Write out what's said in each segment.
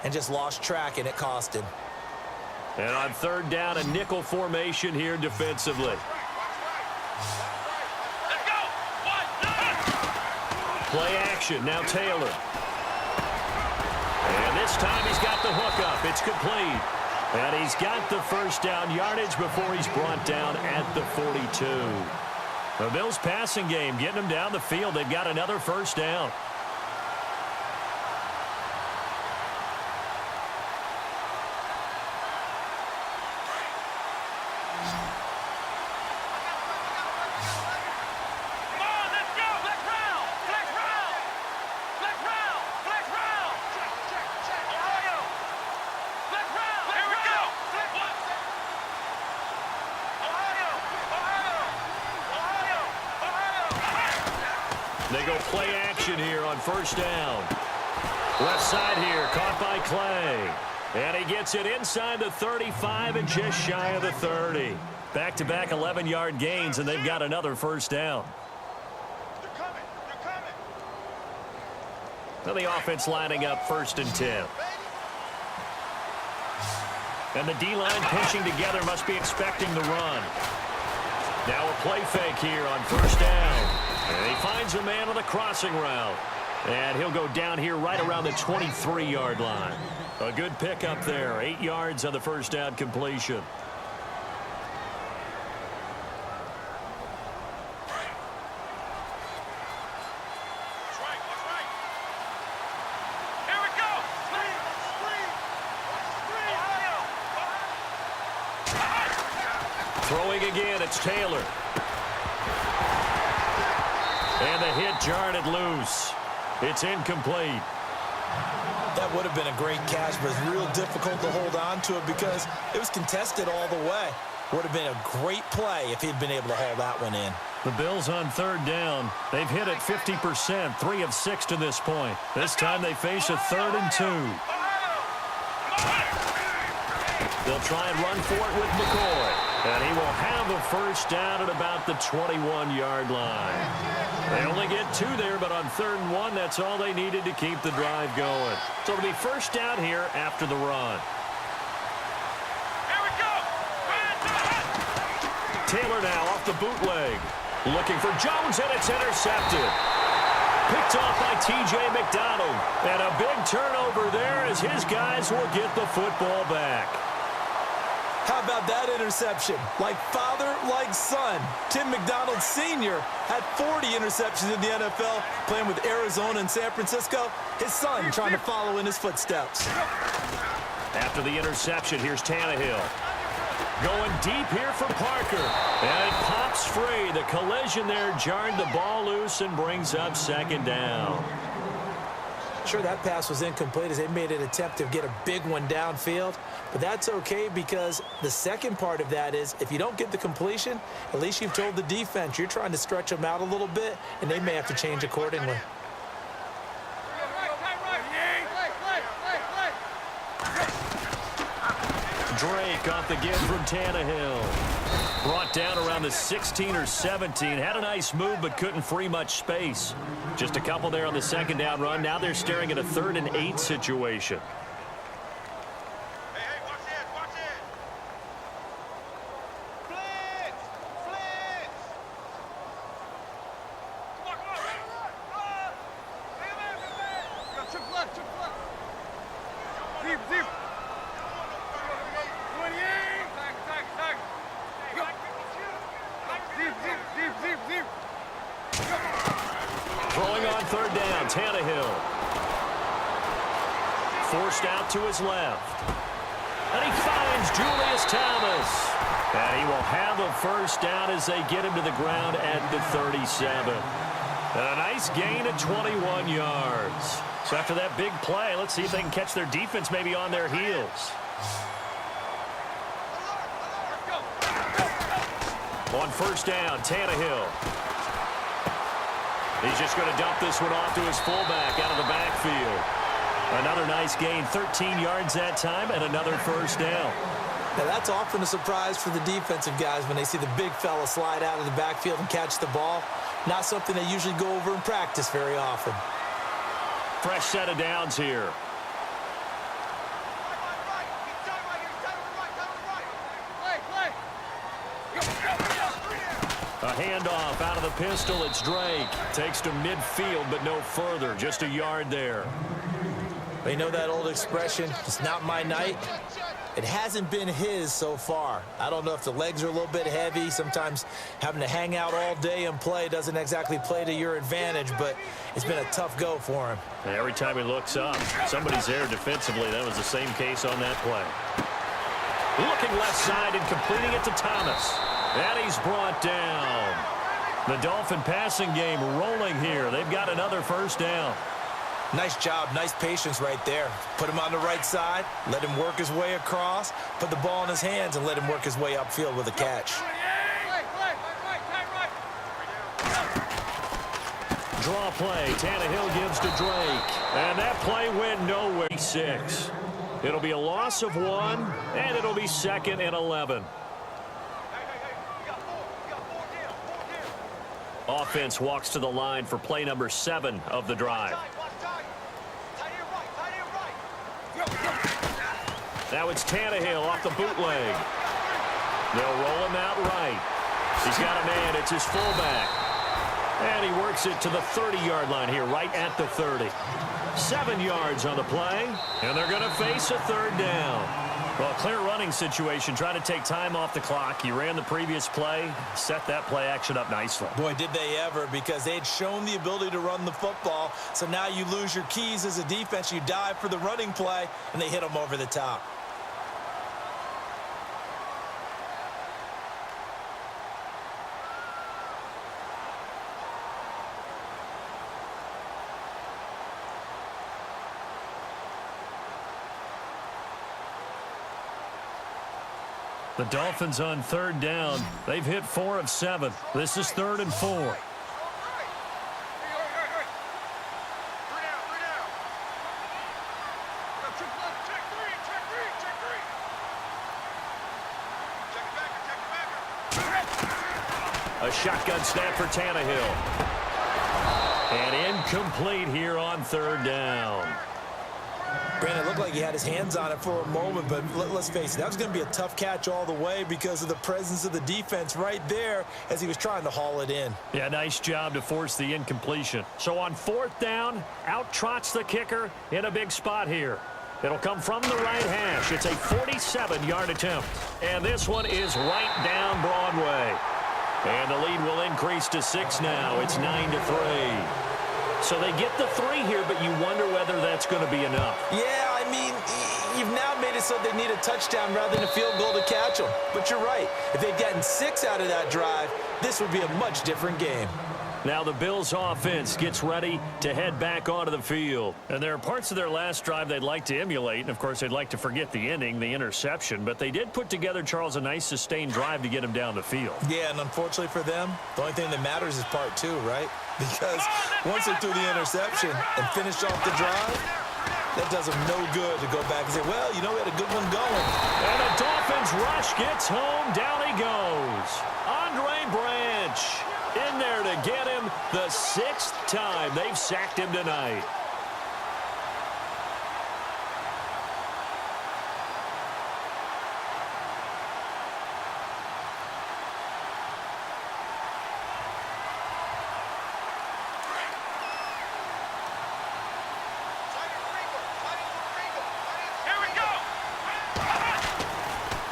and just lost track, and it cost him. And on third down, a nickel formation here defensively. Play action, now Taylor. And this time he's got the hook up. It's complete. And he's got the first down yardage before he's brought down at the 42. The Bills' passing game getting them down the field. They've got another first down. They go play action here on first down. Left side here, caught by Clay. And he gets it inside the 35 and just shy of the 30. Back-to-back 11-yard gains, and they've got another first down. Now the offense lining up 1st and 10. And the D-line pinching together, must be expecting the run. Now a play fake here on first down. And he finds a man on the crossing route. And he'll go down here right around the 23-yard line. A good pickup there. 8 yards on the first down completion. Throwing again, it's Taylor. And the hit jarred it loose. It's incomplete. That would have been a great catch, but it's real difficult to hold on to it because it was contested all the way. Would have been a great play if he'd been able to haul that one in. The Bills on third down. They've hit it 50%, 3 of 6 to this point. This time they face a 3rd and 2. They'll try and run for it with McCoy. And he will have a first down at about the 21-yard line. They only get 2 there, but on 3rd and 1, that's all they needed to keep the drive going. So it'll be first down here after the run. Here we go. Taylor now off the bootleg. Looking for Jones, and it's intercepted. Picked off by T.J. McDonald. And a big turnover there as his guys will get the football back. How about that interception? Like father, like son. Tim McDonald Sr. had 40 interceptions in the NFL, playing with Arizona and San Francisco. His son trying to follow in his footsteps. After the interception, here's Tannehill. Going deep here for Parker. And it pops free. The collision there jarred the ball loose and brings up 2nd down. Sure, that pass was incomplete as they made an attempt to get a big one downfield. But that's okay because the second part of that is if you don't get the completion, at least you've told the defense you're trying to stretch them out a little bit, and they may have to change accordingly. Drake off the give from Tannehill. Brought down around the 16 or 17. Had a nice move but couldn't free much space. Just a couple there on the 2nd down run. Now they're staring at a 3rd and 8 situation. Throwing on 3rd down, Tannehill. Forced out to his left. And he finds Julius Thomas. And he will have a first down as they get him to the ground at the 37. And a nice gain of 21 yards. So after that big play, let's see if they can catch their defense maybe on their heels. On first down, Tannehill. He's just going to dump this one off to his fullback out of the backfield. Another nice gain, 13 yards that time, and another first down. Now, that's often a surprise for the defensive guys when they see the big fella slide out of the backfield and catch the ball. Not something they usually go over in practice very often. Fresh set of downs here. A handoff out of the pistol. It's Drake. Takes to midfield, but no further. Just a yard there. They know that old expression, it's not my night. It hasn't been his so far. I don't know if the legs are a little bit heavy. Sometimes having to hang out all day and play doesn't exactly play to your advantage, but it's been a tough go for him. And every time he looks up, somebody's there defensively. That was the same case on that play. Looking left side and completing it to Thomas. And he's brought down. The Dolphin passing game rolling here. They've got another first down. Nice job, nice patience right there. Put him on the right side, let him work his way across, put the ball in his hands, and let him work his way upfield with a catch. Draw play. Tannehill gives to Drake. And that play went nowhere. 6. It'll be a loss of 1, and it'll be 2nd and 11. Offense walks to the line for play number 7 of the drive. Now it's Tannehill off the bootleg. They'll roll him out right. He's got a man. It's his fullback. And he works it to the 30-yard line here, right at the 30. 7 yards on the play, and they're going to face a third down. Well, clear running situation, trying to take time off the clock. He ran the previous play, set that play action up nicely. Boy, did they ever, because they had shown the ability to run the football. So now you lose your keys as a defense. You dive for the running play, and they hit them over the top. The Dolphins on third down. They've hit 4 of 7. This is 3rd and 4. A shotgun snap for Tannehill. And incomplete here on third down. Brandon, it looked like he had his hands on it for a moment, but let's face it, that was going to be a tough catch all the way because of the presence of the defense right there as he was trying to haul it in. Yeah, nice job to force the incompletion. So on 4th down, out trots the kicker in a big spot here. It'll come from the right hash. It's a 47-yard attempt. And this one is right down Broadway. And the lead will increase to 6 now. It's 9-3. So they get the 3 here, but you wonder whether that's going to be enough. Yeah, I mean, you've now made it so they need a touchdown rather than a field goal to catch them. But you're right. If they'd gotten 6 out of that drive, this would be a much different game. Now the Bills offense gets ready to head back onto the field. And there are parts of their last drive they'd like to emulate. And, of course, they'd like to forget the ending, the interception. But they did put together, Charles, a nice sustained drive to get him down the field. Yeah, and unfortunately for them, the only thing that matters is part 2, right? Because once they threw the interception and finished off the drive, that does them no good to go back and say, well, you know, we had a good one going. And the Dolphins rush gets home. Down he goes. Andre Branch in there to get him the 6th time they've sacked him tonight.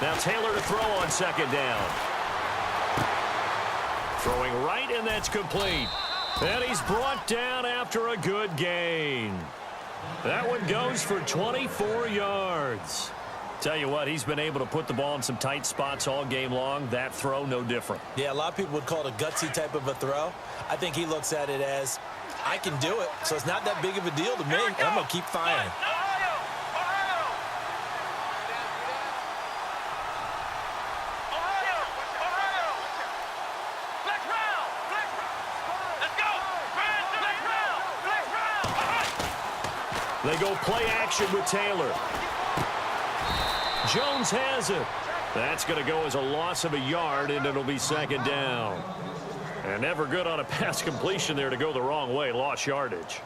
Now Taylor to throw on 2nd down. Throwing right, and that's complete. And he's brought down after a good gain. That one goes for 24 yards. Tell you what, he's been able to put the ball in some tight spots all game long. That throw, no different. Yeah, a lot of people would call it a gutsy type of a throw. I think he looks at it as, I can do it, so it's not that big of a deal to me, and I'm going to keep firing. They go play action with Taylor. Jones has it. That's going to go as a loss of a yard, and it'll be 2nd down. And never good on a pass completion there to go the wrong way. Lost yardage.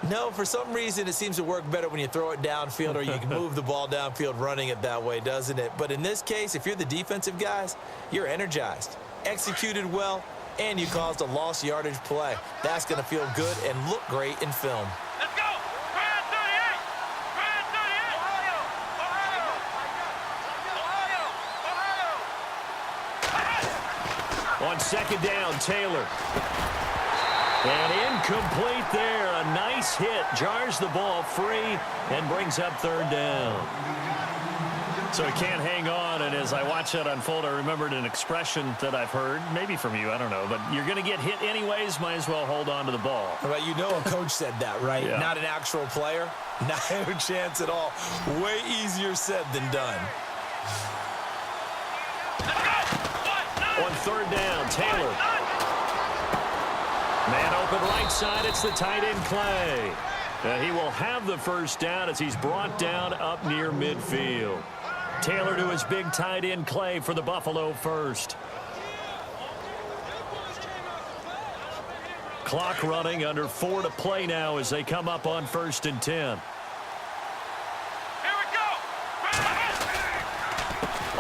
No, for some reason it seems to work better when you throw it downfield or you can move the ball downfield running it that way, doesn't it? But in this case, if you're the defensive guys, you're energized. executed well, and you caused a lost yardage play. That's going to feel good and look great in film. Let's go! Brand 38! Brand 38! Ohio! Ohio! Ohio! On second down, Taylor. And incomplete there. A nice hit. Jars the ball free and brings up third down. So he can't hang on, and as I watch that unfold, I remembered an expression that I've heard, maybe from you, I don't know, but you're going to get hit anyways, might as well hold on to the ball. Well, you know a coach said that, right? Yeah. Not an actual player. Not a chance at all. Way easier said than done. On third down, Taylor. Man open right side, it's the tight end Clay. He will have the first down as he's brought down up near midfield. Taylor to his big tight end Clay for the Buffalo first. Clock running, under 4 to play now as they come up on 1st and 10. Here we go!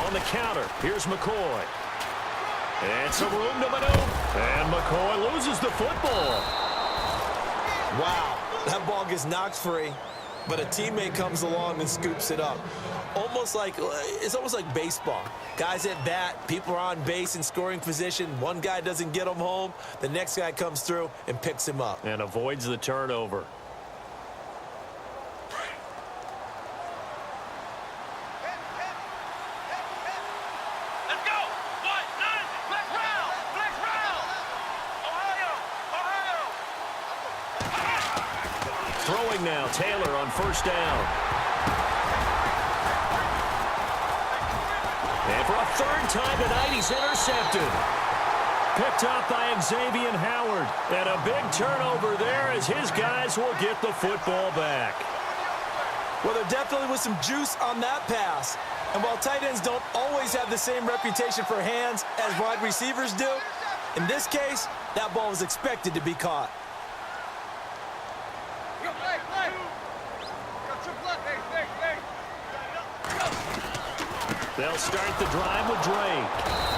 On the counter, here's McCoy. And some room to maneuver. And McCoy loses the football. Wow, that ball gets knocked free, but a teammate comes along and scoops it up. It's almost like baseball. Guys at bat, people are on base in scoring position. One guy doesn't get him home. The next guy comes through and picks him up. And avoids the turnover. Let's go! What? None! Flex round! Flex round! Ohio! Ohio! Throwing now, Taylor on first down. And for a third time tonight, he's intercepted. Picked up by Xavier Howard. And a big turnover there as his guys will get the football back. Well, there definitely was some juice on that pass. And while tight ends don't always have the same reputation for hands as wide receivers do, in this case, that ball was expected to be caught. They'll start the drive with Drake.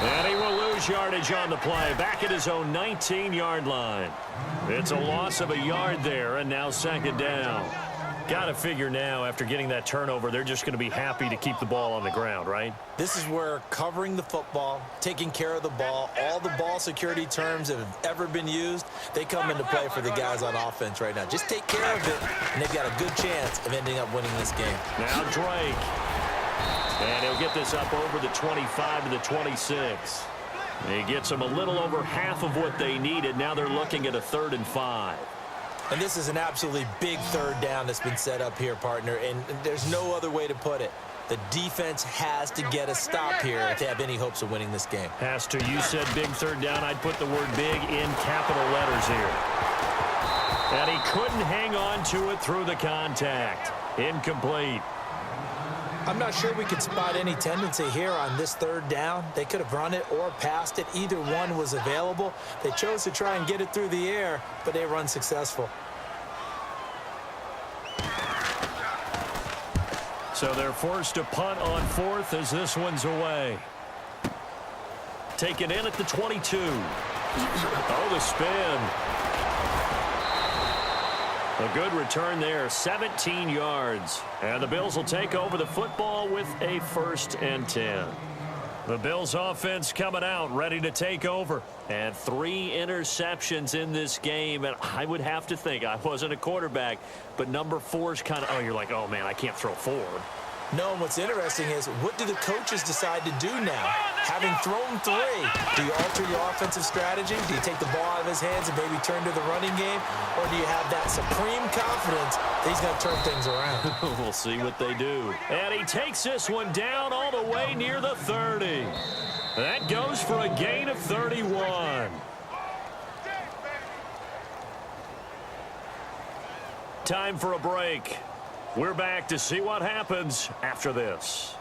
And he will lose yardage on the play. Back at his own 19-yard line. It's a loss of a yard there, and now second down. Got to figure now, after getting that turnover, they're just going to be happy to keep the ball on the ground, right? This is where covering the football, taking care of the ball, all the ball security terms that have ever been used, they come into play for the guys on offense right now. Just take care of it, and they've got a good chance of ending up winning this game. Now Drake. And he'll get this up over the 25 to the 26. He gets them a little over half of what they needed. Now they're looking at a 3rd and 5. And this is an absolutely big third down that's been set up here, partner, and there's no other way to put it. The defense has to get a stop here if they have any hopes of winning this game. Has to. You said big third down. I'd put the word big in capital letters here. And he couldn't hang on to it through the contact. Incomplete. I'm not sure we could spot any tendency here on this third down. They could have run it or passed it. Either one was available. They chose to try and get it through the air, but they were unsuccessful. So they're forced to punt on 4th as this one's away. Taken in at the 22. Oh, the spin. A good return there, 17 yards. And the Bills will take over the football with a 1st and 10. The Bills offense coming out, ready to take over. And 3 interceptions in this game. And I would have to think, I wasn't a quarterback, but number 4's kind of, you're like, oh, man, I can't throw 4. No, and what's interesting is, what do the coaches decide to do now? Having thrown 3, do you alter your offensive strategy? Do you take the ball out of his hands and maybe turn to the running game? Or do you have that supreme confidence that he's going to turn things around? We'll see what they do. And he takes this one down all the way near the 30. That goes for a gain of 31. Time for a break. We're back to see what happens after this.